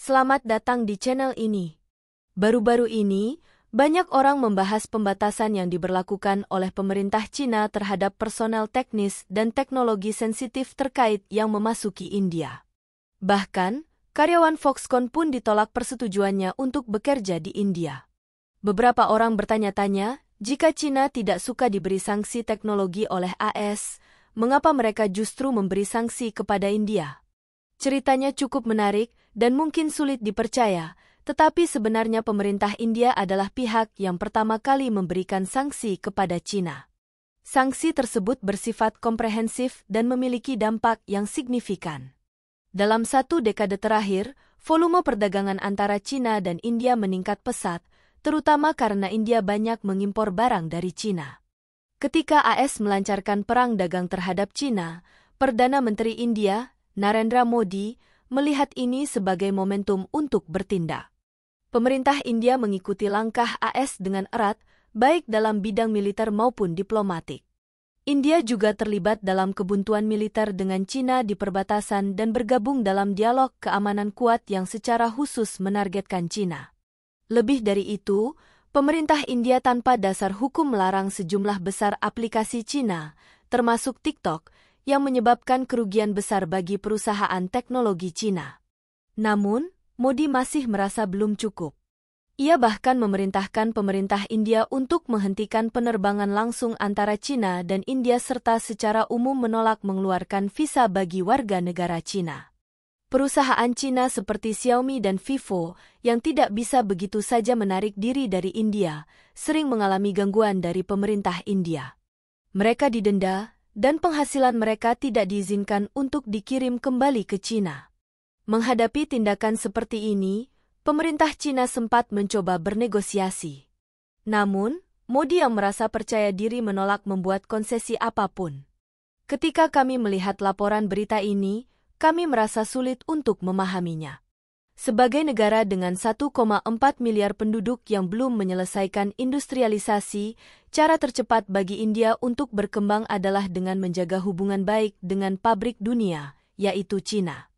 Selamat datang di channel ini. Baru-baru ini, banyak orang membahas pembatasan yang diberlakukan oleh pemerintah Cina terhadap personel teknis dan teknologi sensitif terkait yang memasuki India. Bahkan, karyawan Foxconn pun ditolak persetujuannya untuk bekerja di India. Beberapa orang bertanya-tanya, jika Cina tidak suka diberi sanksi teknologi oleh AS, mengapa mereka justru memberi sanksi kepada India? Ceritanya cukup menarik dan mungkin sulit dipercaya, tetapi sebenarnya pemerintah India adalah pihak yang pertama kali memberikan sanksi kepada Cina. Sanksi tersebut bersifat komprehensif dan memiliki dampak yang signifikan. Dalam 1 dekade terakhir, volume perdagangan antara Cina dan India meningkat pesat, terutama karena India banyak mengimpor barang dari Cina. Ketika AS melancarkan perang dagang terhadap Cina, Perdana Menteri India, Narendra Modi, melihat ini sebagai momentum untuk bertindak. Pemerintah India mengikuti langkah AS dengan erat, baik dalam bidang militer maupun diplomatik. India juga terlibat dalam kebuntuan militer dengan Cina di perbatasan dan bergabung dalam dialog keamanan kuat yang secara khusus menargetkan Cina. Lebih dari itu, pemerintah India tanpa dasar hukum melarang sejumlah besar aplikasi Cina, termasuk TikTok, yang menyebabkan kerugian besar bagi perusahaan teknologi Cina. Namun, Modi masih merasa belum cukup. Ia bahkan memerintahkan pemerintah India untuk menghentikan penerbangan langsung antara Cina dan India serta secara umum menolak mengeluarkan visa bagi warga negara Cina. Perusahaan Cina seperti Xiaomi dan Vivo yang tidak bisa begitu saja menarik diri dari India, sering mengalami gangguan dari pemerintah India. Mereka didenda, dan penghasilan mereka tidak diizinkan untuk dikirim kembali ke Cina. Menghadapi tindakan seperti ini, pemerintah Cina sempat mencoba bernegosiasi. Namun, Modi yang merasa percaya diri menolak membuat konsesi apapun. Ketika kami melihat laporan berita ini, kami merasa sulit untuk memahaminya. Sebagai negara dengan 1,4 miliar penduduk yang belum menyelesaikan industrialisasi, cara tercepat bagi India untuk berkembang adalah dengan menjaga hubungan baik dengan pabrik dunia, yaitu Cina.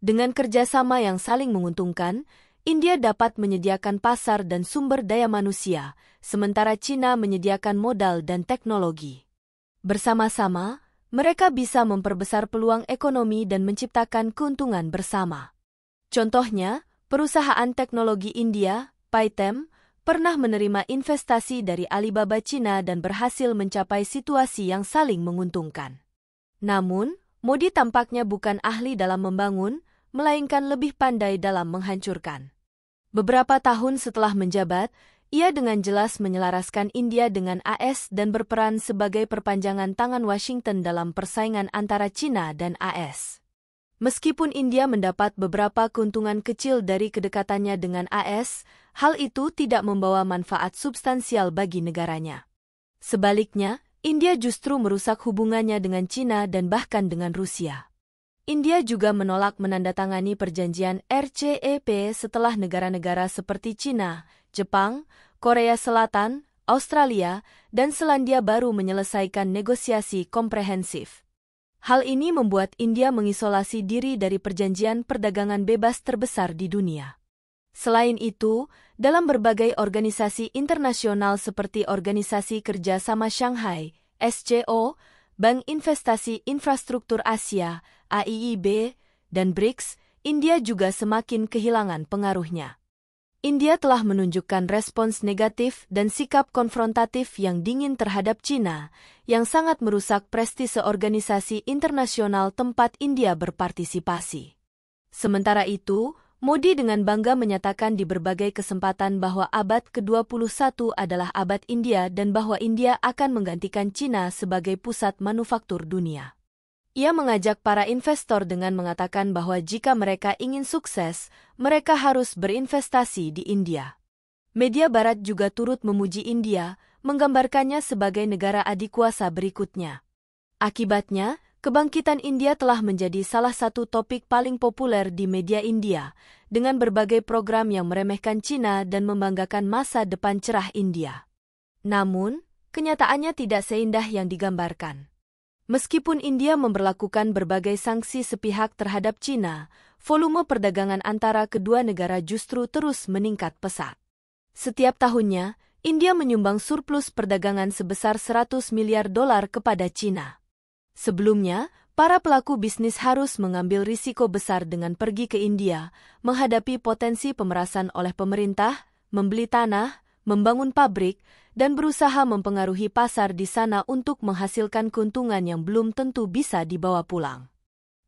Dengan kerjasama yang saling menguntungkan, India dapat menyediakan pasar dan sumber daya manusia, sementara Cina menyediakan modal dan teknologi. Bersama-sama, mereka bisa memperbesar peluang ekonomi dan menciptakan keuntungan bersama. Contohnya, perusahaan teknologi India, Paytm, pernah menerima investasi dari Alibaba Cina dan berhasil mencapai situasi yang saling menguntungkan. Namun, Modi tampaknya bukan ahli dalam membangun, melainkan lebih pandai dalam menghancurkan. Beberapa tahun setelah menjabat, ia dengan jelas menyelaraskan India dengan AS dan berperan sebagai perpanjangan tangan Washington dalam persaingan antara Cina dan AS. Meskipun India mendapat beberapa keuntungan kecil dari kedekatannya dengan AS, hal itu tidak membawa manfaat substansial bagi negaranya. Sebaliknya, India justru merusak hubungannya dengan Cina dan bahkan dengan Rusia. India juga menolak menandatangani perjanjian RCEP setelah negara-negara seperti Cina, Jepang, Korea Selatan, Australia, dan Selandia Baru menyelesaikan negosiasi komprehensif. Hal ini membuat India mengisolasi diri dari perjanjian perdagangan bebas terbesar di dunia. Selain itu, dalam berbagai organisasi internasional seperti Organisasi Kerjasama Shanghai, SCO, Bank Investasi Infrastruktur Asia, AIIB, dan BRICS, India juga semakin kehilangan pengaruhnya. India telah menunjukkan respons negatif dan sikap konfrontatif yang dingin terhadap Cina, yang sangat merusak prestise organisasi internasional tempat India berpartisipasi. Sementara itu, Modi dengan bangga menyatakan di berbagai kesempatan bahwa abad ke-21 adalah abad India dan bahwa India akan menggantikan Cina sebagai pusat manufaktur dunia. Ia mengajak para investor dengan mengatakan bahwa jika mereka ingin sukses, mereka harus berinvestasi di India. Media Barat juga turut memuji India, menggambarkannya sebagai negara adikuasa berikutnya. Akibatnya, kebangkitan India telah menjadi salah satu topik paling populer di media India, dengan berbagai program yang meremehkan Cina dan membanggakan masa depan cerah India. Namun, kenyataannya tidak seindah yang digambarkan. Meskipun India memberlakukan berbagai sanksi sepihak terhadap Cina, volume perdagangan antara kedua negara justru terus meningkat pesat. Setiap tahunnya, India menyumbang surplus perdagangan sebesar 100 miliar dolar kepada China. Sebelumnya, para pelaku bisnis harus mengambil risiko besar dengan pergi ke India, menghadapi potensi pemerasan oleh pemerintah, membeli tanah, membangun pabrik, dan berusaha mempengaruhi pasar di sana untuk menghasilkan keuntungan yang belum tentu bisa dibawa pulang.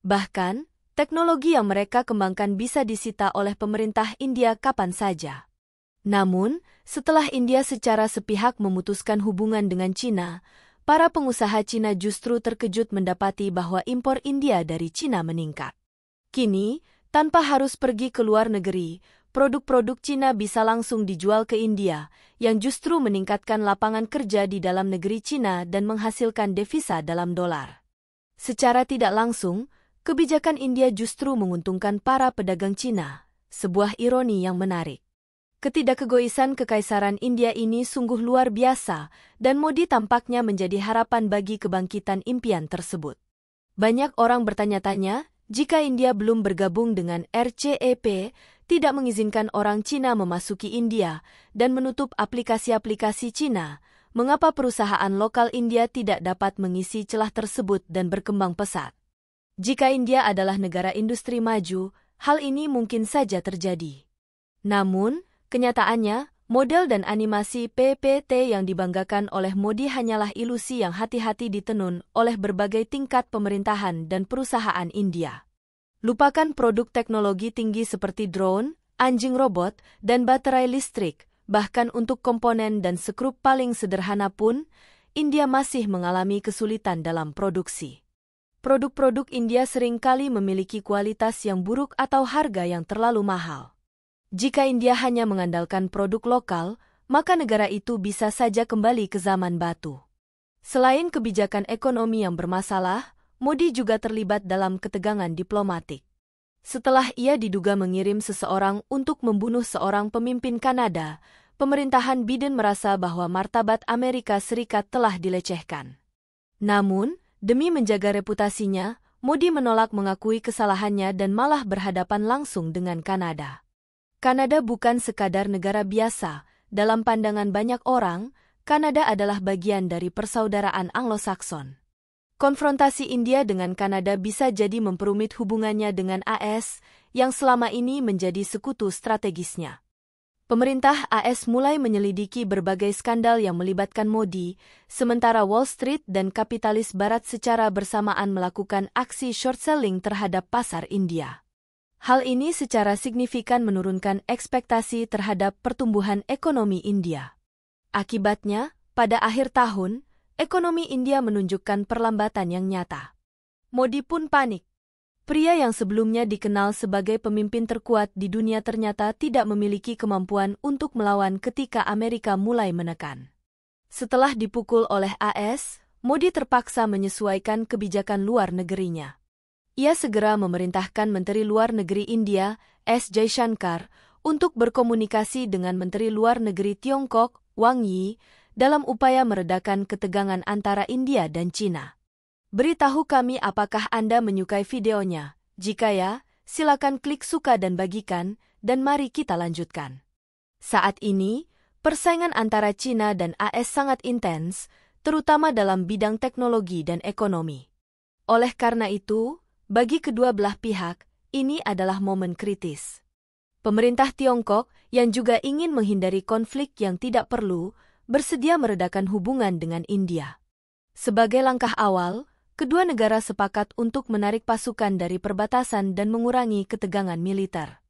Bahkan, teknologi yang mereka kembangkan bisa disita oleh pemerintah India kapan saja. Namun, setelah India secara sepihak memutuskan hubungan dengan China, para pengusaha China justru terkejut mendapati bahwa impor India dari China meningkat. Kini, tanpa harus pergi ke luar negeri, produk-produk China bisa langsung dijual ke India, yang justru meningkatkan lapangan kerja di dalam negeri China dan menghasilkan devisa dalam dolar. Secara tidak langsung, kebijakan India justru menguntungkan para pedagang China, sebuah ironi yang menarik. Ketidakkegoisan Kekaisaran India ini sungguh luar biasa, dan Modi tampaknya menjadi harapan bagi kebangkitan impian tersebut. Banyak orang bertanya-tanya, jika India belum bergabung dengan RCEP, tidak mengizinkan orang Cina memasuki India, dan menutup aplikasi-aplikasi Cina, mengapa perusahaan lokal India tidak dapat mengisi celah tersebut dan berkembang pesat? Jika India adalah negara industri maju, hal ini mungkin saja terjadi. Namun, kenyataannya, model dan animasi PPT yang dibanggakan oleh Modi hanyalah ilusi yang hati-hati ditenun oleh berbagai tingkat pemerintahan dan perusahaan India. Lupakan produk teknologi tinggi seperti drone, anjing robot, dan baterai listrik, bahkan untuk komponen dan skrup paling sederhana pun, India masih mengalami kesulitan dalam produksi. Produk-produk India seringkali memiliki kualitas yang buruk atau harga yang terlalu mahal. Jika India hanya mengandalkan produk lokal, maka negara itu bisa saja kembali ke zaman batu. Selain kebijakan ekonomi yang bermasalah, Modi juga terlibat dalam ketegangan diplomatik. Setelah ia diduga mengirim seseorang untuk membunuh seorang pemimpin Kanada, pemerintahan Biden merasa bahwa martabat Amerika Serikat telah dilecehkan. Namun, demi menjaga reputasinya, Modi menolak mengakui kesalahannya dan malah berhadapan langsung dengan Kanada. Kanada bukan sekadar negara biasa. Dalam pandangan banyak orang, Kanada adalah bagian dari persaudaraan Anglo-Sakson. Konfrontasi India dengan Kanada bisa jadi memperumit hubungannya dengan AS, yang selama ini menjadi sekutu strategisnya. Pemerintah AS mulai menyelidiki berbagai skandal yang melibatkan Modi, sementara Wall Street dan kapitalis Barat secara bersamaan melakukan aksi short selling terhadap pasar India. Hal ini secara signifikan menurunkan ekspektasi terhadap pertumbuhan ekonomi India. Akibatnya, pada akhir tahun, ekonomi India menunjukkan perlambatan yang nyata. Modi pun panik. Pria yang sebelumnya dikenal sebagai pemimpin terkuat di dunia ternyata tidak memiliki kemampuan untuk melawan ketika Amerika mulai menekan. Setelah dipukul oleh AS, Modi terpaksa menyesuaikan kebijakan luar negerinya. Ia segera memerintahkan Menteri Luar Negeri India, S. Jaishankar, untuk berkomunikasi dengan Menteri Luar Negeri Tiongkok, Wang Yi, dalam upaya meredakan ketegangan antara India dan China. Beritahu kami apakah Anda menyukai videonya. Jika ya, silakan klik suka dan bagikan, dan mari kita lanjutkan. Saat ini, persaingan antara China dan AS sangat intens, terutama dalam bidang teknologi dan ekonomi. Oleh karena itu, bagi kedua belah pihak, ini adalah momen kritis. Pemerintah Tiongkok, yang juga ingin menghindari konflik yang tidak perlu, bersedia meredakan hubungan dengan India. Sebagai langkah awal, kedua negara sepakat untuk menarik pasukan dari perbatasan dan mengurangi ketegangan militer.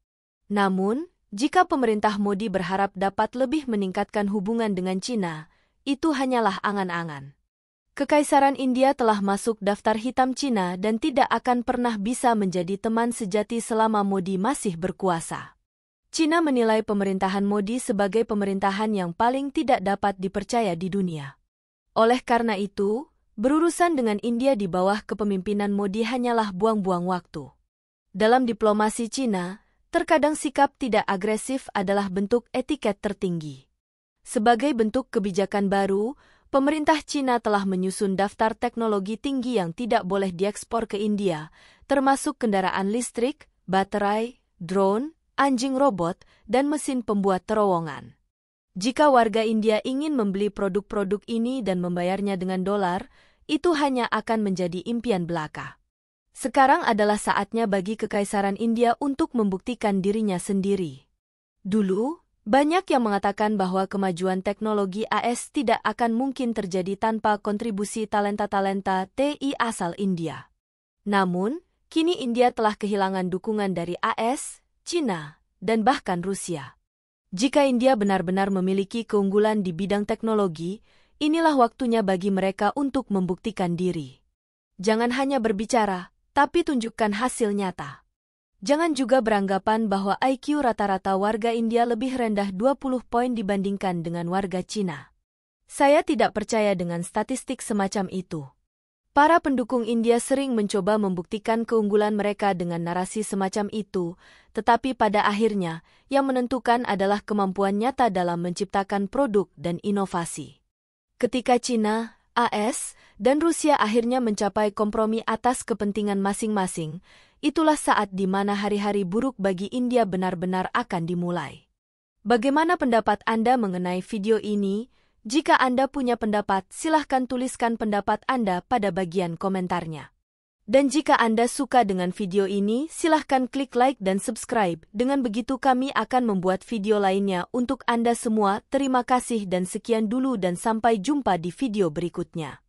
Namun, jika pemerintah Modi berharap dapat lebih meningkatkan hubungan dengan China, itu hanyalah angan-angan. Kekaisaran India telah masuk daftar hitam China dan tidak akan pernah bisa menjadi teman sejati selama Modi masih berkuasa. China menilai pemerintahan Modi sebagai pemerintahan yang paling tidak dapat dipercaya di dunia. Oleh karena itu, berurusan dengan India di bawah kepemimpinan Modi hanyalah buang-buang waktu. Dalam diplomasi China, terkadang sikap tidak agresif adalah bentuk etiket tertinggi. Sebagai bentuk kebijakan baru, pemerintah China telah menyusun daftar teknologi tinggi yang tidak boleh diekspor ke India, termasuk kendaraan listrik, baterai, drone, anjing robot, dan mesin pembuat terowongan. Jika warga India ingin membeli produk-produk ini dan membayarnya dengan dolar, itu hanya akan menjadi impian belaka. Sekarang adalah saatnya bagi Kekaisaran India untuk membuktikan dirinya sendiri. Dulu, banyak yang mengatakan bahwa kemajuan teknologi AS tidak akan mungkin terjadi tanpa kontribusi talenta-talenta TI asal India. Namun, kini India telah kehilangan dukungan dari AS, China, dan bahkan Rusia. Jika India benar-benar memiliki keunggulan di bidang teknologi, inilah waktunya bagi mereka untuk membuktikan diri. Jangan hanya berbicara, tapi tunjukkan hasil nyata. Jangan juga beranggapan bahwa IQ rata-rata warga India lebih rendah 20 poin dibandingkan dengan warga Cina. Saya tidak percaya dengan statistik semacam itu. Para pendukung India sering mencoba membuktikan keunggulan mereka dengan narasi semacam itu, tetapi pada akhirnya, yang menentukan adalah kemampuan nyata dalam menciptakan produk dan inovasi. Ketika China, AS, dan Rusia akhirnya mencapai kompromi atas kepentingan masing-masing, itulah saat di mana hari-hari buruk bagi India benar-benar akan dimulai. Bagaimana pendapat Anda mengenai video ini? Jika Anda punya pendapat, silahkan tuliskan pendapat Anda pada bagian komentarnya. Dan jika Anda suka dengan video ini, silahkan klik like dan subscribe. Dengan begitu kami akan membuat video lainnya untuk Anda semua. Terima kasih dan sekian dulu dan sampai jumpa di video berikutnya.